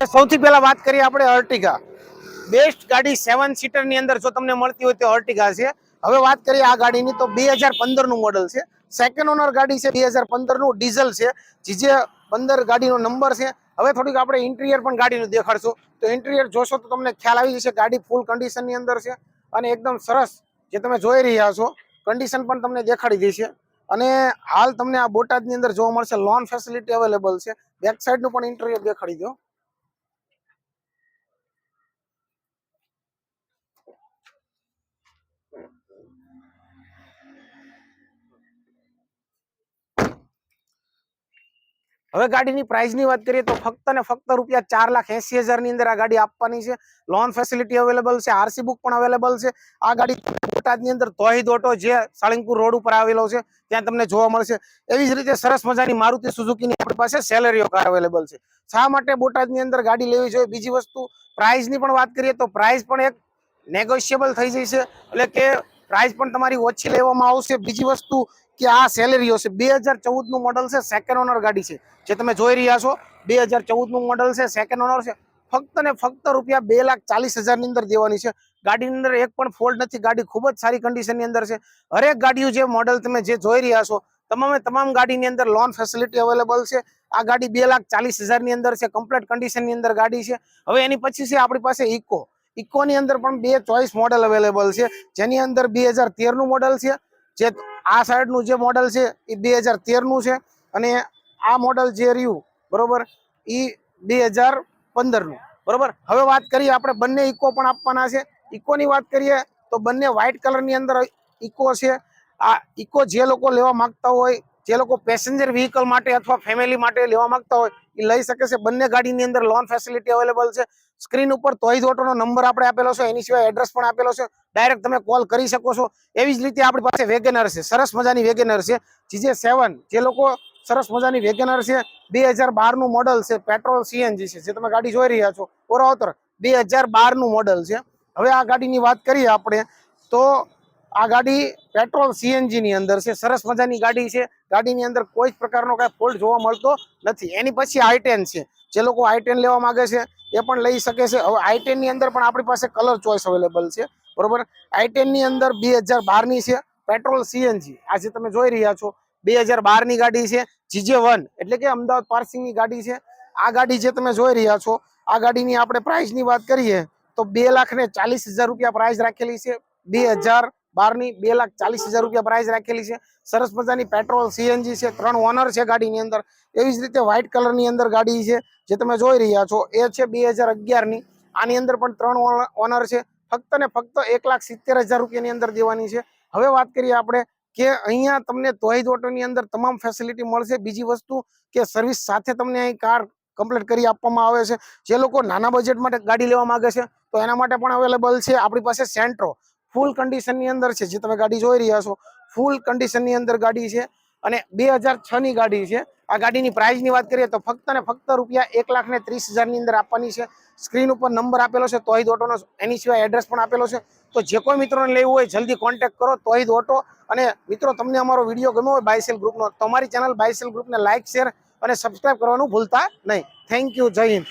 સૌથી પહેલા વાત કરીએ આપણે અર્ટિગા બેસ્ટ ગાડી 7 સીટર ની અંદર જો તમને મળતી હોય તો અર્ટિગા છે। હવે વાત કરીએ આ ગાડીની તો 2015 નું મોડલ છે, સેકન્ડ ઓનર ગાડી છે, 2015 નું ડીઝલ છે, જીજે 15 ગાડીનો નંબર છે। હવે થોડીક આપણે ઇન્ટિરિયર પણ ગાડીનું દેખાડશું તો ઇન્ટિરિયર જોશો તો તમને ખ્યાલ આવી જશે। ગાડી ફૂલ કન્ડિશન ની અંદર છે અને એકદમ સરસ જે તમે જોઈ રહ્યા છો કન્ડિશન પણ તમને દેખાડી દેશે। અને હાલ તમને આ બોટાદની અંદર જોવા મળશે લોન ફેસિલિટી અવેલેબલ છે। બેક સાઈડ નું પણ ઇન્ટિરિયર દેખાડી દો। હવે ગાડીની પ્રાઇસની વાત કરીએ તો ફક્ત ને ફક્ત રૂપિયા 4,80,000 ની અંદર આ ગાડી આપવાની છે। લોન ફેસિલિટી અવેલેબલ છે, આરસી બુક પણ અવેલેબલ છે। આ ગાડી બોટાદની અંદર તોહિદ ઓટો જે સાળંગપુર રોડ ઉપર આવેલો છે ત્યાં તમને જોવા મળશે। એવી જ રીતે સરસ મજાની મારુતિ સુઝુકીની આપણી પાસે સેલેરીઓ કાર અવેલેબલ છે। શા માટે બોટાદની અંદર ગાડી લેવી જોઈએ? બીજી વસ્તુ પ્રાઇસની પણ વાત કરીએ તો પ્રાઇસ પણ એક નેગોશિયેબલ થઈ જશે, એટલે કે પ્રાઇસ પણ તમારી ઓછી લેવામાં આવશે। બીજી વસ્તુ કે આ સેલેરીઓ છે 2014 નું મોડલ છે, સેકન્ડ ઓનર ગાડી છે જે તમે જોઈ રહ્યા છો 2014 નું મોડલ છે, સેકન્ડ ઓનર છે। ફક્ત ને ફક્ત રૂપિયા 2,40,000 ની અંદર દેવાની છે। ગાડીની અંદર એક પણ ફોલ્ટ નથી, ગાડી ખૂબ જ સારી કન્ડિશન ની અંદર છે। હરેક ગાડીઓ જે મોડલ તમે જે જોઈ રહ્યા છો તમામ ગાડીની અંદર લોન ફેસિલિટી અવેલેબલ છે। આ ગાડી 2,40,000 ની અંદર છે, કમ્પ્લીટ કન્ડિશન ની અંદર ગાડી છે। હવે એની પછી છે આપણી પાસે ઇકો ની અંદર પણ બે ચોઈસ મોડલ અવેલેબલ છે, જેની અંદર 2013 નું મોડલ છે, જે આ સાઈડ નું જે મોડલ છે એ 2013 નું છે અને આ મોડલ જે રહ્યું બરોબર એ 2015 નું બરોબર। હવે વાત કરીએ આપણે બંને ઇકો પણ આપવાના છે। ઇકોની વાત કરીએ તો બંને વ્હાઇટ કલર ની અંદર ઇકો છે। આ ઇકો જે લોકો લેવા માંગતા હોય, જે લોકો પેસેન્જર વ્હીકલ માટે અથવા ફેમિલી માટે લેવા માંગતા હોય એ લઈ શકે છે। બંને ગાડીની અંદર લોન ફેસિલિટી અવેલેબલ છે। સ્ક્રીન ઉપર તોહિદ ઓટોનો નંબર આપણે આપેલો છે, એની સિવાય એડ્રેસ પણ આપેલો છે, ડાયરેક્ટ તમે કોલ કરી શકો છો। એવી જ રીતે આપણી પાસે વેગેનર છે, સરસ મજાની વેગેનર છે જીજે 7, જે લોકો સરસ મજાની વેગેનર છે 2012 નું મોડલ છે, પેટ્રોલ સીએનજી છે, જે તમે ગાડી જોઈ રહ્યા છો ઓરાવતર 2012 નું મોડલ છે। હવે આ ગાડીની વાત કરીએ આપણે તો આ ગાડી પેટ્રોલ સીએનજી ની અંદર છે, સરસ મજાની ગાડી છે। ગાડીની અંદર કોઈ જ પ્રકારનો કઈ ફોલ્ટ જોવા મળતો નથી। એની પછી i10 છે, જે લોકો i10 લેવા માંગે છે એ પણ લઈ શકે છે। હવે i10 ની અંદર પણ આપણી પાસે કલર ચોઈસ અવેલેબલ છે બરોબર। i10 ની અંદર 2012 ની છે, પેટ્રોલ સીએનજી આ જે તમે જોઈ રહ્યા છો 2012 ની ગાડી છે, GJ1 એટલે કે અમદાવાદ પાર્સિંગ ની ગાડી છે। આ ગાડી જે તમે જોઈ રહ્યા છો આ ગાડીની આપણે પ્રાઇસ ની વાત કરીએ તો 2,40,000 રૂપિયા પ્રાઇસ રાખેલી છે। 2012 ની 2,40,000 રૂપિયા પ્રાઇસ રાખેલી છે। સરસ મજાની પેટ્રોલ સીએનજી છે, 3 ઓનર છે ગાડીની અંદર। એવી જ રીતે વ્હાઇટ કલર ની અંદર ગાડી છે જે તમે જોઈ રહ્યા છો એ છે 2011 ની। આની અંદર પણ 3 ઓનર છે। ફક્ત ને ફક્ત 1,70,000 રૂપિયાની અંદર દેવાની છે। હવે વાત કરીએ આપણે કે અહીંયા તમને તોહિદ ઓટોની અંદર તમામ ફેસિલિટી મળશે। બીજી વસ્તુ કે સર્વિસ સાથે તમને અહીં કાર કમ્પ્લીટ કરી આપવામાં આવે છે। જે લોકો નાના બજેટ માટે ગાડી લેવા માંગે છે તો એના માટે પણ અવેલેબલ છે આપણી પાસે સેન્ટ્રો ફૂલ કન્ડિશન ની અંદર છે, જે તમે ગાડી જોઈ રહ્યા છો ફૂલ કન્ડિશન ની અંદર ગાડી છે અને 2006 ની ગાડી છે। આ ગાડીની પ્રાઇસ ની વાત કરીએ તો ફક્ત ને ફક્ત રૂપિયા 1,30,000 ની અંદર આપવાની છે। સ્ક્રીન ઉપર નંબર આપેલો છે તોહિદ ઓટોનો, એની સિવાય એડ્રેસ પણ આપેલો છે। તો જે કોઈ મિત્રોને લેવું હોય જલ્દી કોન્ટેક્ટ કરો તોહિદ ઓટો। અને મિત્રો તમને અમારો વિડીયો ગમ્યો હોય બાયસેલ ગ્રુપનો તો અમારી ચેનલ બાયસેલ ગ્રુપને લાઇક, શેર અને સબસ્ક્રાઇબ કરવાનું ભૂલતા નહીં। થેન્ક યુ, જય હિન્દ।